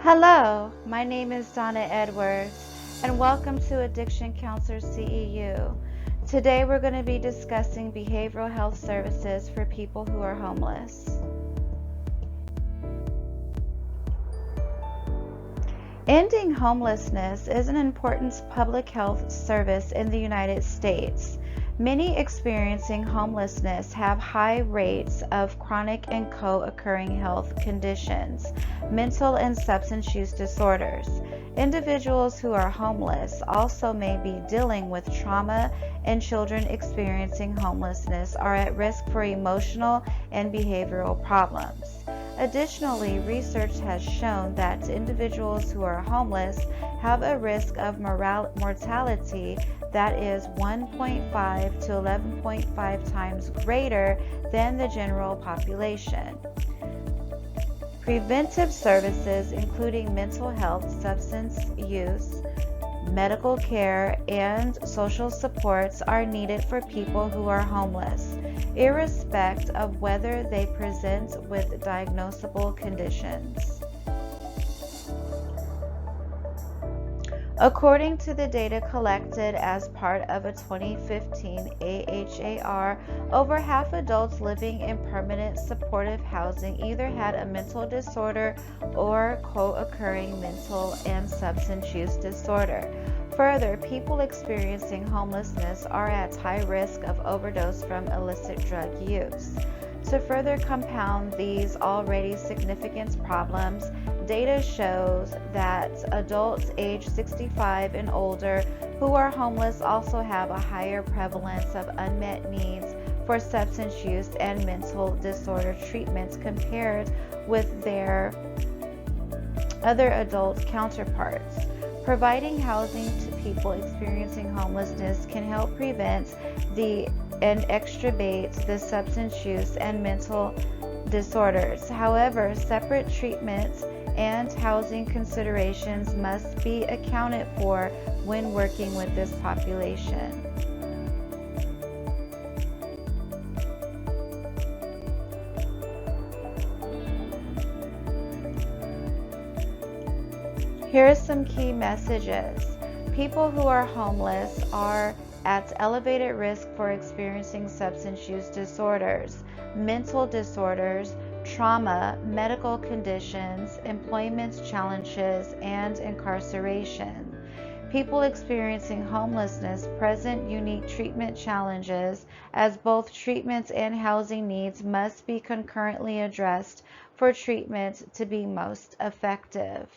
Hello, my name is Donna Edwards, and welcome to Addiction Counselors CEU. Today we're going to be discussing behavioral health services for people who are homeless. Ending homelessness is an important public health service in the United States. Many experiencing homelessness have high rates of chronic and co-occurring health conditions, mental and substance use disorders. Individuals who are homeless also may be dealing with trauma, and children experiencing homelessness are at risk for emotional and behavioral problems. Additionally, research has shown that individuals who are homeless have a risk of mortality that is 1.5 to 11.5 times greater than the general population. Preventive services, including mental health, substance use, medical care, and social supports, are needed for people who are homeless, irrespective of whether they present with diagnosable conditions. According to the data collected as part of a 2015 AHAR, over half adults living in permanent supportive housing either had a mental disorder or co-occurring mental and substance use disorder. Further, people experiencing homelessness are at high risk of overdose from illicit drug use. To further compound these already significant problems, data shows that adults age 65 and older who are homeless also have a higher prevalence of unmet needs for substance use and mental disorder treatments compared with their other adult counterparts. Providing housing to people experiencing homelessness can help prevent and extirpate the substance use and mental disorders. However, separate treatments and housing considerations must be accounted for when working with this population. Here are some key messages. People who are homeless are at elevated risk for experiencing substance use disorders, mental disorders, trauma, medical conditions, employment challenges, and incarceration. People experiencing homelessness present unique treatment challenges, as both treatments and housing needs must be concurrently addressed for treatment to be most effective.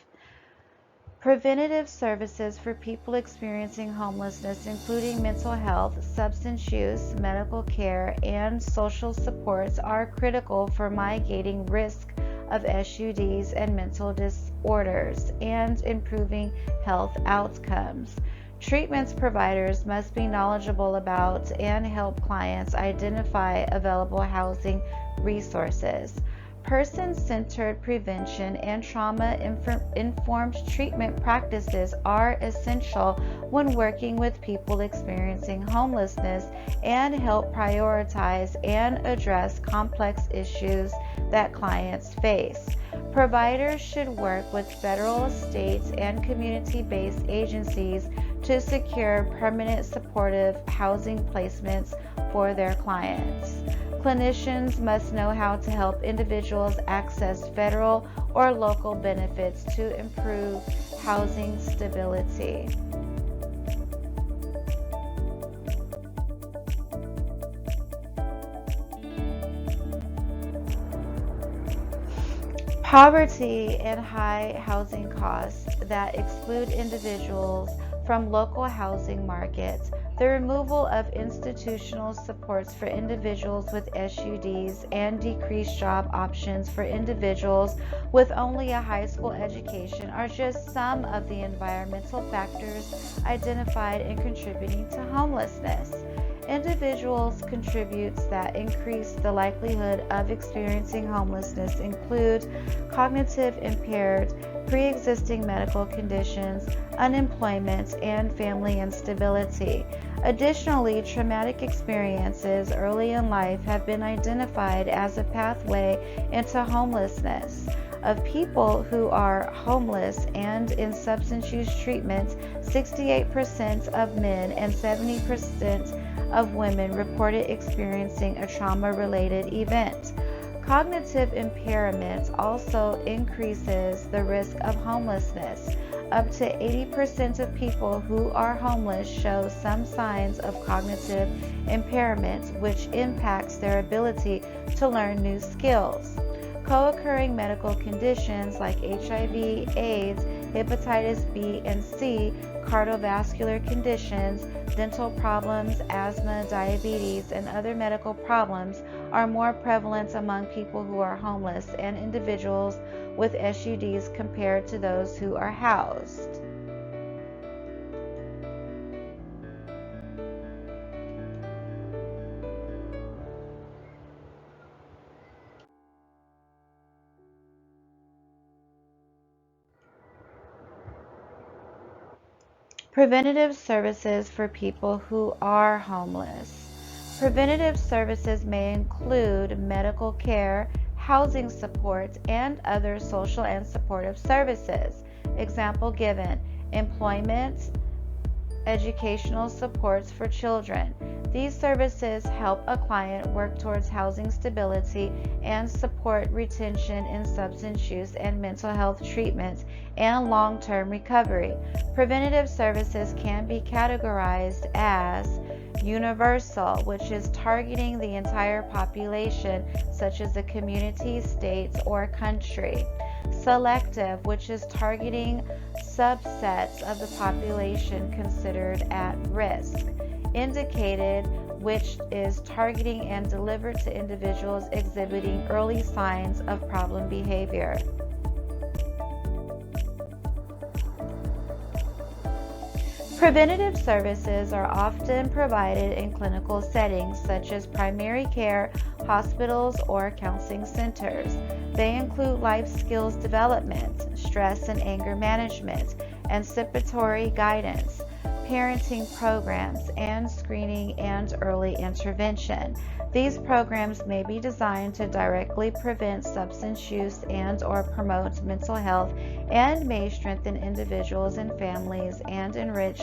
Preventative services for people experiencing homelessness, including mental health, substance use, medical care, and social supports, are critical for mitigating risk of SUDs and mental disorders and improving health outcomes. Treatments providers must be knowledgeable about and help clients identify available housing resources. Person-centered prevention and trauma-informed treatment practices are essential when working with people experiencing homelessness and help prioritize and address complex issues that clients face. Providers should work with federal, state, and community-based agencies to secure permanent supportive housing placements for their clients. Clinicians must know how to help individuals access federal or local benefits to improve housing stability. Poverty and high housing costs that exclude individuals from local housing markets, the removal of institutional supports for individuals with SUDs, and decreased job options for individuals with only a high school education are just some of the environmental factors identified in contributing to homelessness. Individuals contributes that increase the likelihood of experiencing homelessness include cognitive impaired, pre-existing medical conditions, unemployment, and family instability. Additionally, traumatic experiences early in life have been identified as a pathway into homelessness. Of people who are homeless and in substance use treatment, 68% of men and 70% of women reported experiencing a trauma-related event. Cognitive impairment also increases the risk of homelessness. Up to 80% of people who are homeless show some signs of cognitive impairment, which impacts their ability to learn new skills. Co-occurring medical conditions like HIV, AIDS, hepatitis B and C, cardiovascular conditions, dental problems, asthma, diabetes, and other medical problems are more prevalent among people who are homeless and individuals with SUDs compared to those who are housed. Preventative services for people who are homeless. Preventative services may include medical care, housing support, and other social and supportive services. Example given: employment, educational supports for children. These services help a client work towards housing stability and support retention in substance use and mental health treatment and long-term recovery. Preventative services can be categorized as universal, which is targeting the entire population, such as a community, state, or country. Selective, which is targeting subsets of the population considered at risk. Indicated, which is targeting and delivered to individuals exhibiting early signs of problem behavior. Preventative services are often provided in clinical settings such as primary care, hospitals, or counseling centers. They include life skills development, stress and anger management, anticipatory guidance, parenting programs, and screening and early intervention. These programs may be designed to directly prevent substance use and/or promote mental health and may strengthen individuals and families and enrich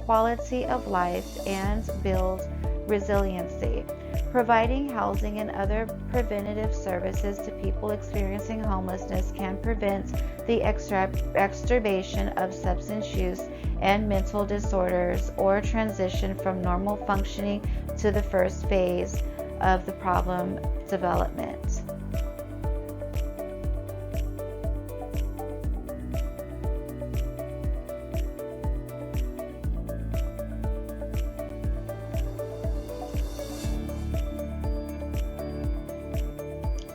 quality of life and build resiliency. Providing housing and other preventative services to people experiencing homelessness can prevent the exacerbation of substance use and mental disorders or transition from normal functioning to the first phase of the problem development.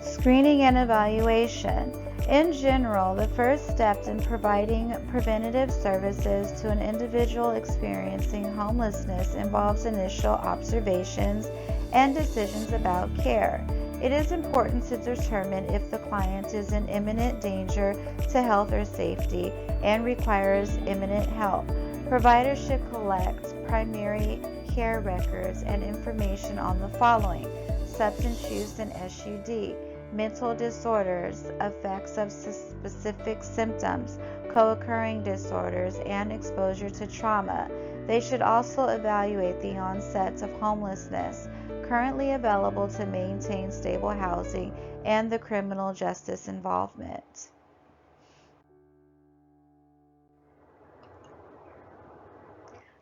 Screening and evaluation. In general, the first step in providing preventative services to an individual experiencing homelessness involves initial observations and decisions about care. It is important to determine if the client is in imminent danger to health or safety and requires imminent help. Providers should collect primary care records and information on the following: substance use and SUD, mental disorders, effects of specific symptoms, co-occurring disorders, and exposure to trauma. They should also evaluate the onset of homelessness, currently available to maintain stable housing, and the criminal justice involvement.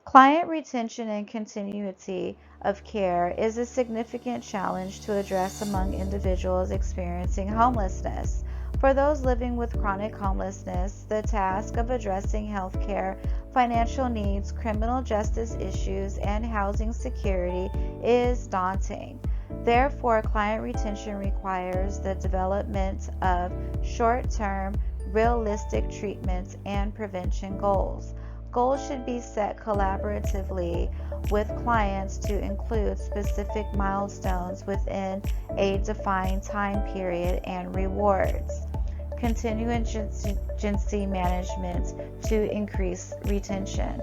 Client retention and continuity of care is a significant challenge to address among individuals experiencing homelessness. For those living with chronic homelessness, the task of addressing health care, financial needs, criminal justice issues, and housing security is daunting. Therefore, client retention requires the development of short-term, realistic treatments and prevention goals. Goals should be set collaboratively with clients to include specific milestones within a defined time period and rewards. Contingency management to increase retention.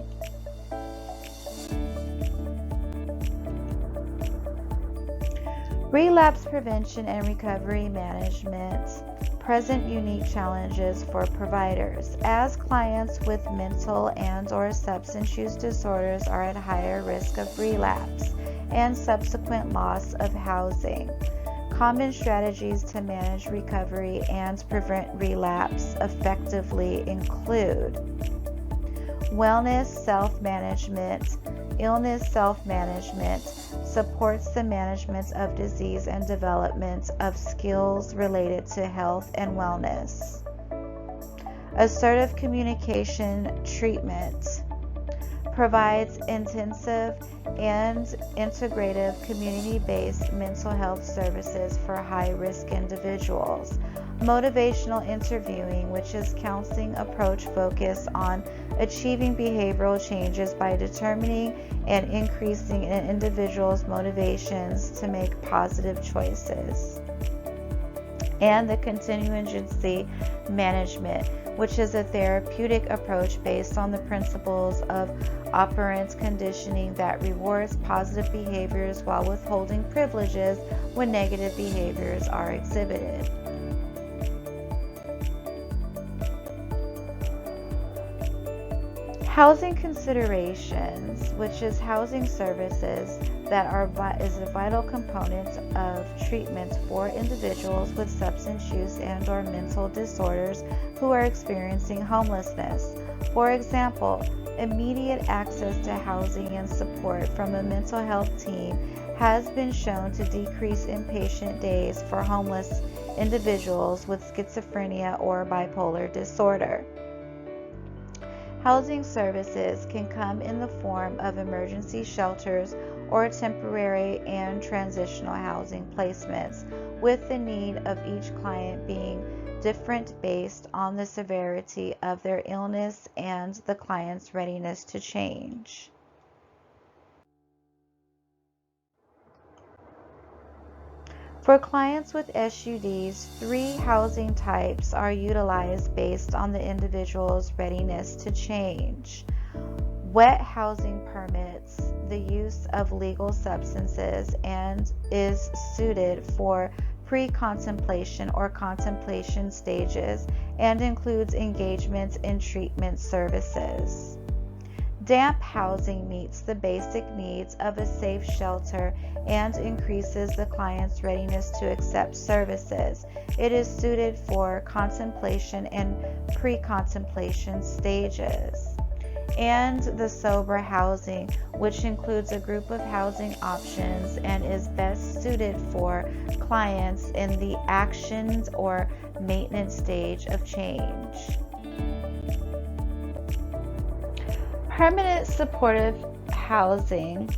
Relapse prevention and recovery management present unique challenges for providers, as clients with mental and/or substance use disorders are at higher risk of relapse and subsequent loss of housing. Common strategies to manage recovery and prevent relapse effectively include wellness self-management. Illness self-management supports the management of disease and development of skills related to health and wellness. Assertive communication treatment provides intensive and integrative community-based mental health services for high-risk individuals. Motivational interviewing, which is counseling approach focused on achieving behavioral changes by determining and increasing an individual's motivations to make positive choices. And the contingency management, which is a therapeutic approach based on the principles of operant conditioning that rewards positive behaviors while withholding privileges when negative behaviors are exhibited. Housing considerations, which is housing services that is a vital component of treatment for individuals with substance use and/or mental disorders who are experiencing homelessness. For example, immediate access to housing and support from a mental health team has been shown to decrease inpatient days for homeless individuals with schizophrenia or bipolar disorder. Housing services can come in the form of emergency shelters or temporary and transitional housing placements, with the need of each client being different based on the severity of their illness and the client's readiness to change. For clients with SUDs, 3 housing types are utilized based on the individual's readiness to change. Wet housing permits the use of legal substances and is suited for pre-contemplation or contemplation stages and includes engagement in treatment services. Damp housing meets the basic needs of a safe shelter and increases the client's readiness to accept services. It is suited for contemplation and pre-contemplation stages. And the sober housing, which includes a group of housing options and is best suited for clients in the actions or maintenance stage of change. Permanent supportive housing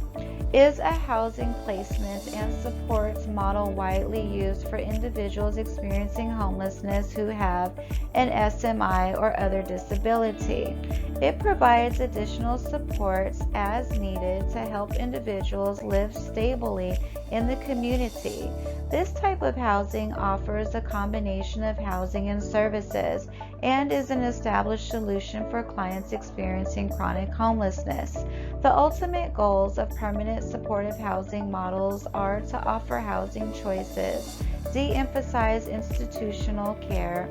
is a housing placement and supports model widely used for individuals experiencing homelessness who have an SMI or other disability. It provides additional supports as needed to help individuals live stably in the community. This type of housing offers a combination of housing and services and is an established solution for clients experiencing chronic homelessness. The ultimate goals of permanent supportive housing models are to offer housing choices, de-emphasize institutional care,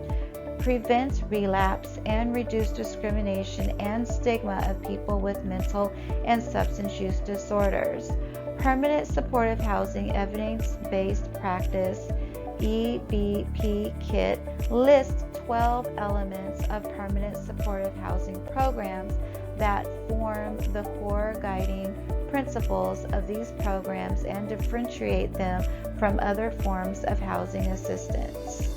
prevent relapse, and reduce discrimination and stigma of people with mental and substance use disorders. Permanent supportive housing evidence-based practice EBP kit lists 12 elements of permanent supportive housing programs that form the core guiding principles of these programs and differentiate them from other forms of housing assistance.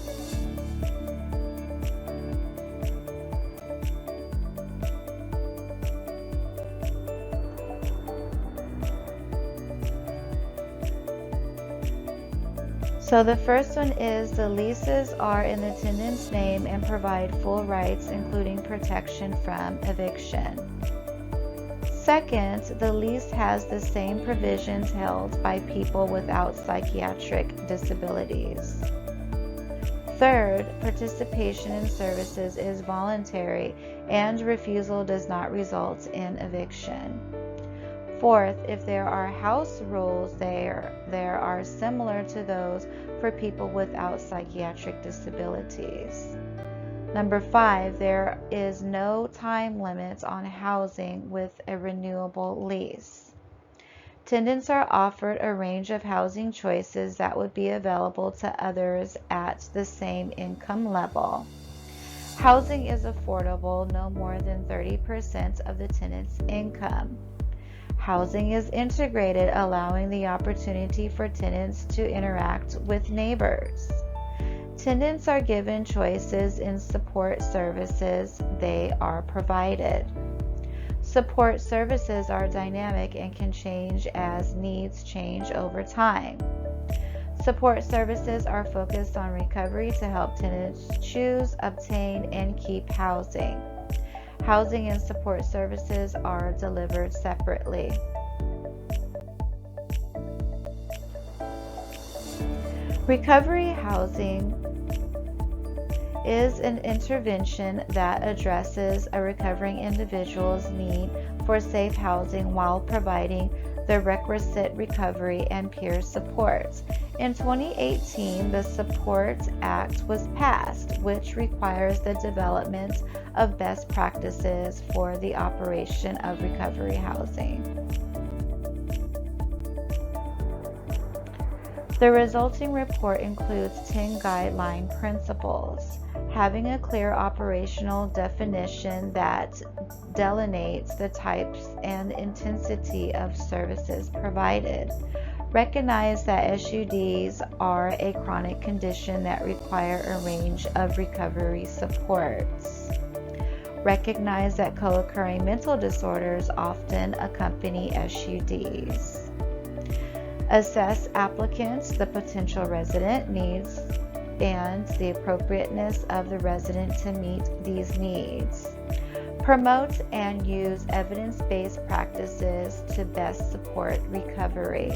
So the first one is the leases are in the tenant's name and provide full rights, including protection from eviction. Second, the lease has the same provisions held by people without psychiatric disabilities. Third, participation in services is voluntary and refusal does not result in eviction. Fourth, if there are house rules, there are similar to those for people without psychiatric disabilities. Number 5, there is no time limit on housing with a renewable lease. Tenants are offered a range of housing choices that would be available to others at the same income level. Housing is affordable no more than 30% of the tenant's income. Housing is integrated, allowing the opportunity for tenants to interact with neighbors. Tenants are given choices in support services they are provided. Support services are dynamic and can change as needs change over time. Support services are focused on recovery to help tenants choose, obtain, and keep housing. Housing and support services are delivered separately. Recovery housing is an intervention that addresses a recovering individual's need for safe housing while providing the requisite recovery and peer support. In 2018, the Support Act was passed, which requires the development of best practices for the operation of recovery housing. The resulting report includes 10 guideline principles, having a clear operational definition that delineates the types and intensity of services provided. Recognize that SUDs are a chronic condition that require a range of recovery supports. Recognize that co-occurring mental disorders often accompany SUDs. Assess applicants, the potential resident needs, and the appropriateness of the resident to meet these needs. Promote and use evidence-based practices to best support recovery.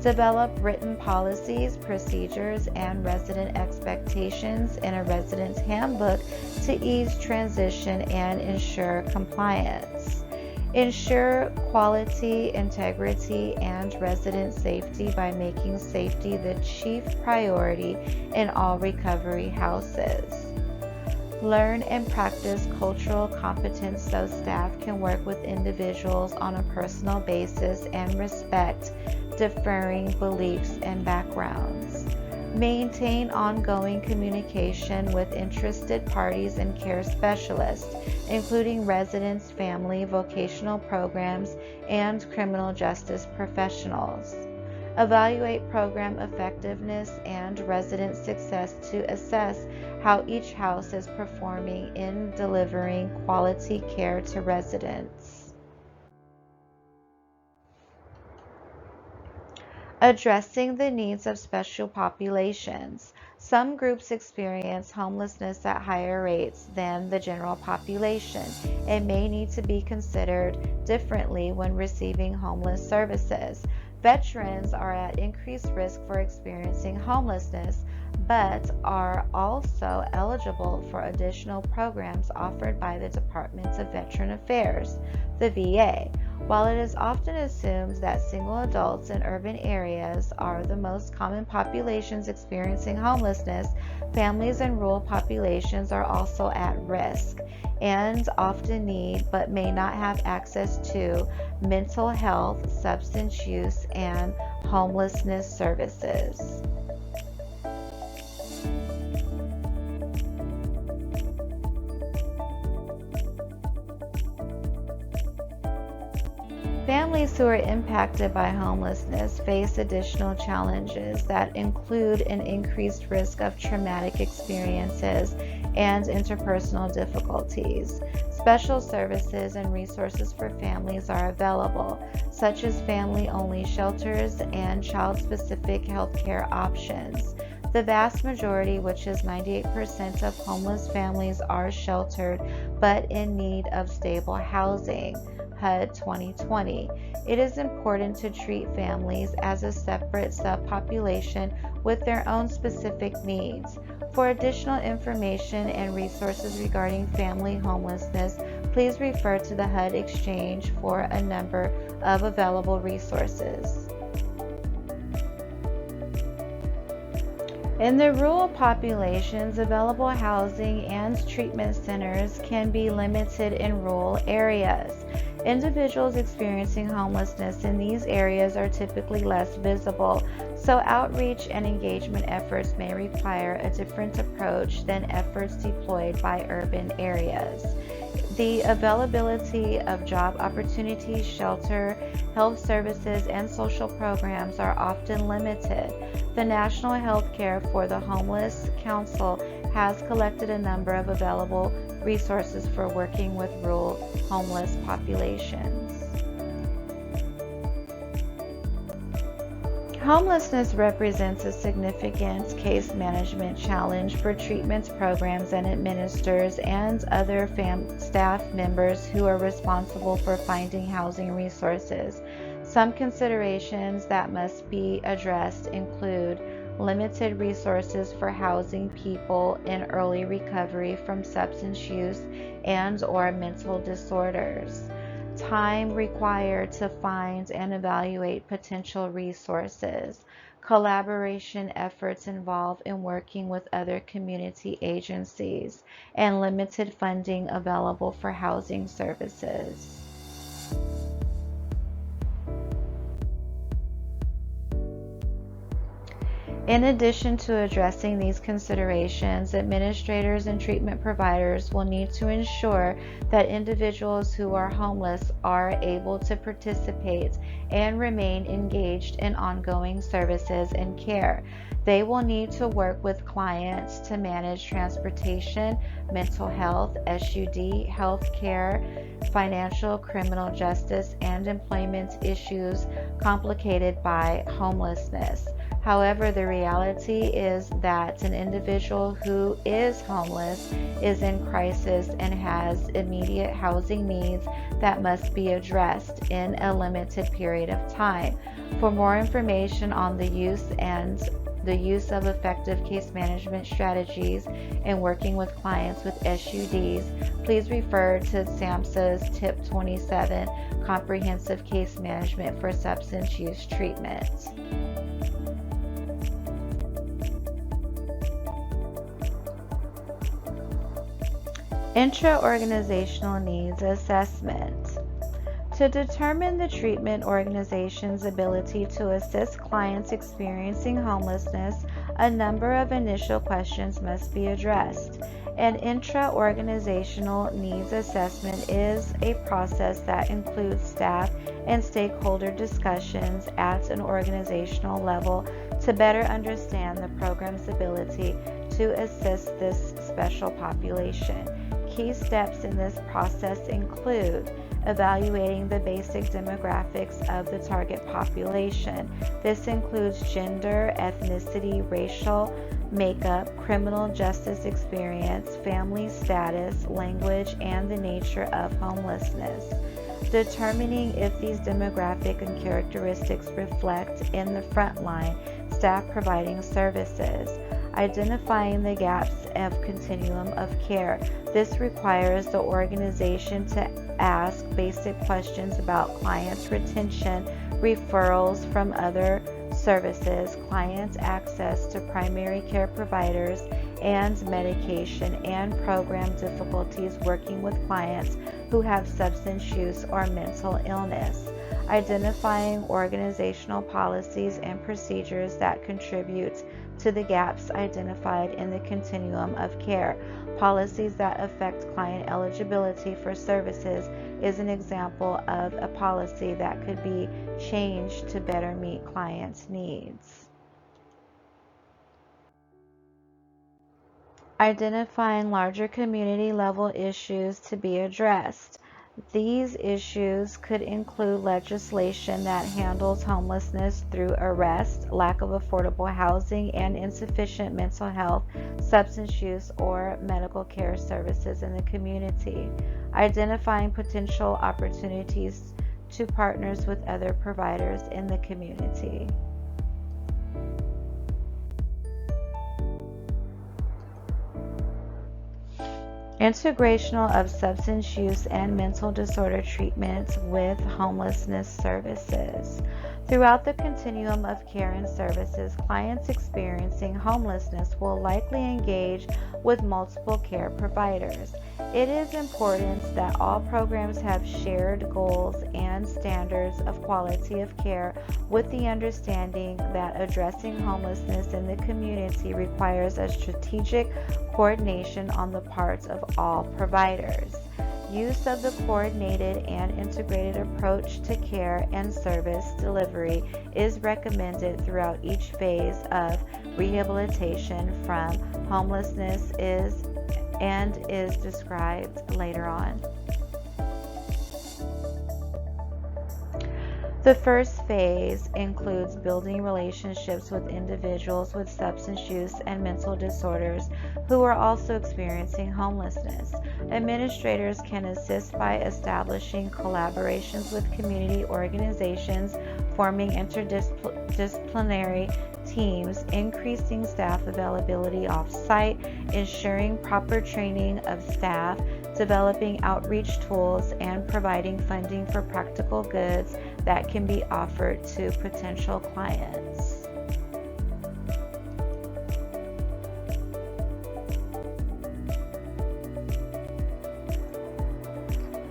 Develop written policies, procedures, and resident expectations in a resident's handbook to ease transition and ensure compliance. Ensure quality, integrity, and resident safety by making safety the chief priority in all recovery houses. Learn and practice cultural competence so staff can work with individuals on a personal basis and respect differing beliefs and backgrounds. Maintain ongoing communication with interested parties and care specialists, including residents, family, vocational programs, and criminal justice professionals. Evaluate program effectiveness and resident success to assess how each house is performing in delivering quality care to residents. Addressing the needs of special populations. Some groups experience homelessness at higher rates than the general population and may need to be considered differently when receiving homeless services. Veterans are at increased risk for experiencing homelessness, but are also eligible for additional programs offered by the Department of Veteran Affairs, the VA. While it is often assumed that single adults in urban areas are the most common populations experiencing homelessness, families in rural populations are also at risk and often need but may not have access to mental health, substance use, and homelessness services. Families who are impacted by homelessness face additional challenges that include an increased risk of traumatic experiences and interpersonal difficulties. Special services and resources for families are available, such as family-only shelters and child-specific healthcare options. The vast majority, which is 98% of homeless families, are sheltered but in need of stable housing. HUD 2020. It is important to treat families as a separate subpopulation with their own specific needs. For additional information and resources regarding family homelessness, please refer to the HUD Exchange for a number of available resources. In the rural populations, available housing and treatment centers can be limited in rural areas. Individuals experiencing homelessness in these areas are typically less visible, so outreach and engagement efforts may require a different approach than efforts deployed by urban areas. The availability of job opportunities, shelter, health services, and social programs are often limited. The National Healthcare for the Homeless Council has collected a number of available resources for working with rural homeless populations. Homelessness represents a significant case management challenge for treatment programs and administrators and other staff members who are responsible for finding housing resources. Some considerations that must be addressed include limited resources for housing people in early recovery from substance use and/or mental disorders, time required to find and evaluate potential resources, collaboration efforts involved in working with other community agencies, and limited funding available for housing services. In addition to addressing these considerations, administrators and treatment providers will need to ensure that individuals who are homeless are able to participate and remain engaged in ongoing services and care. They will need to work with clients to manage transportation, mental health, SUD, health care, financial, criminal justice, and employment issues complicated by homelessness. However, the reality is that an individual who is homeless is in crisis and has immediate housing needs that must be addressed in a limited period of time. For more information on the use of effective case management strategies and working with clients with SUDs, please refer to SAMHSA's Tip 27, Comprehensive Case Management for Substance Use Treatment. Intra-organizational needs assessment. To determine the treatment organization's ability to assist clients experiencing homelessness, a number of initial questions must be addressed. An intra-organizational needs assessment is a process that includes staff and stakeholder discussions at an organizational level to better understand the program's ability to assist this special population. Key steps in this process include evaluating the basic demographics of the target population. This includes gender, ethnicity, racial makeup, criminal justice experience, family status, language, and the nature of homelessness. Determining if these demographic and characteristics reflect in the front line staff providing services. Identifying the gaps of continuum of care. This requires the organization to ask basic questions about clients' retention, referrals from other services, clients' access to primary care providers and medication, and program difficulties working with clients who have substance use or mental illness. Identifying organizational policies and procedures that contribute to the gaps identified in the continuum of care. Policies that affect client eligibility for services is an example of a policy that could be changed to better meet clients' needs. Identifying larger community level issues to be addressed. These issues could include legislation that handles homelessness through arrest, lack of affordable housing, and insufficient mental health, substance use, or medical care services in the community. Identifying potential opportunities to partners with other providers in the community. Integrational of substance use and mental disorder treatments with homelessness services. Throughout the continuum of care and services, clients experiencing homelessness will likely engage with multiple care providers. It is important that all programs have shared goals and standards of quality of care, with the understanding that addressing homelessness in the community requires a strategic coordination on the part of all providers. Use of the coordinated and integrated approach to care and service delivery is recommended throughout each phase of rehabilitation from homelessness is described later on. The first phase includes building relationships with individuals with substance use and mental disorders who are also experiencing homelessness. Administrators can assist by establishing collaborations with community organizations, forming interdisciplinary teams, increasing staff availability off-site, ensuring proper training of staff, developing outreach tools, and providing funding for practical goods that can be offered to potential clients.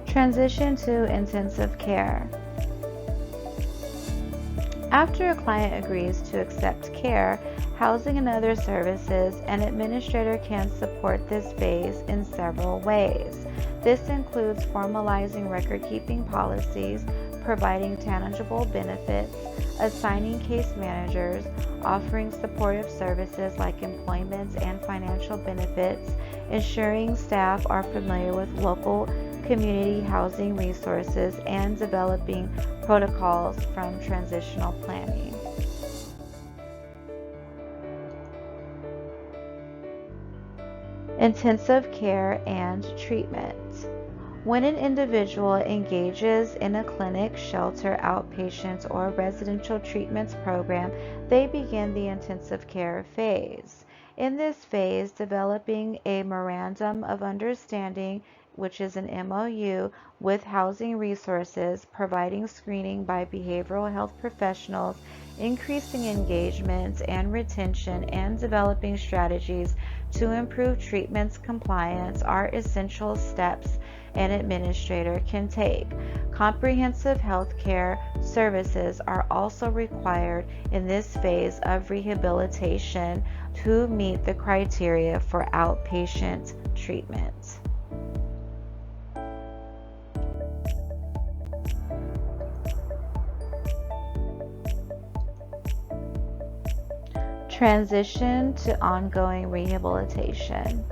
Transition to intensive care. After a client agrees to accept care, housing, and other services, an administrator can support this phase in several ways. This includes formalizing record-keeping policies, providing tangible benefits, assigning case managers, offering supportive services like employment and financial benefits, ensuring staff are familiar with local community housing resources, and developing protocols from transitional planning. Intensive care and treatment. When an individual engages in a clinic, shelter, outpatient, or residential treatments program, they begin the intensive care phase. In this phase, developing a memorandum of understanding, which is an MOU, with housing resources, providing screening by behavioral health professionals, increasing engagement and retention, and developing strategies to improve treatments compliance are essential steps an administrator can take. Comprehensive health care services are also required in this phase of rehabilitation to meet the criteria for outpatient treatment. Transition to ongoing rehabilitation.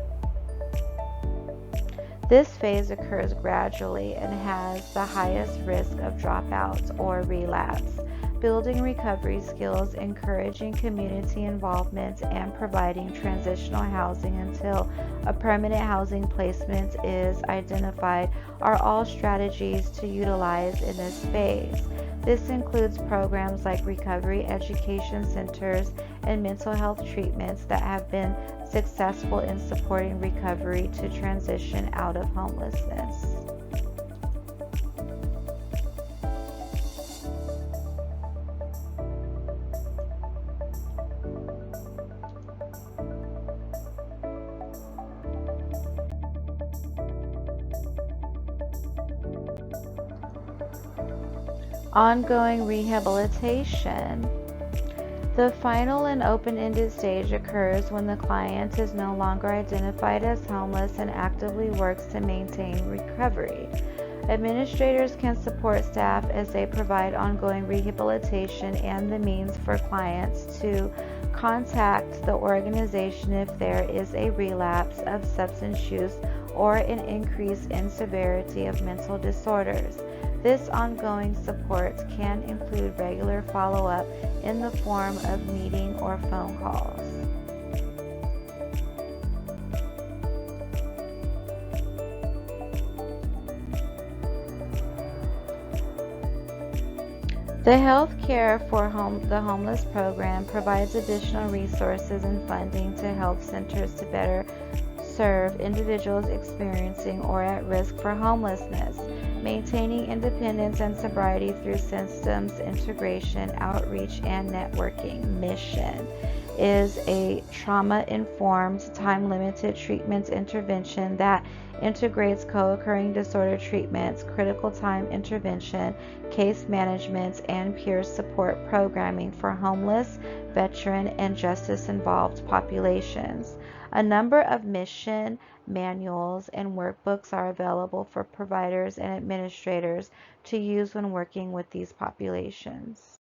This phase occurs gradually and has the highest risk of dropout or relapse. Building recovery skills, encouraging community involvement, and providing transitional housing until a permanent housing placement is identified are all strategies to utilize in this phase. This includes programs like recovery education centers and mental health treatments that have been successful in supporting recovery to transition out of homelessness. Ongoing rehabilitation. The final and open-ended stage occurs when the client is no longer identified as homeless and actively works to maintain recovery. Administrators can support staff as they provide ongoing rehabilitation and the means for clients to Contact the organization if there is a relapse of substance use or an increase in severity of mental disorders. This ongoing support can include regular follow-up in the form of meeting or phone calls. The Health Care for the Homeless program provides additional resources and funding to help centers to better serve individuals experiencing or at risk for homelessness, maintaining independence and sobriety through systems integration, outreach, and networking. Mission is a trauma-informed, time-limited treatment intervention that integrates co-occurring disorder treatments, critical time intervention, case management, and peer support programming for homeless, veteran, and justice-involved populations. A number of mission manuals and workbooks are available for providers and administrators to use when working with these populations.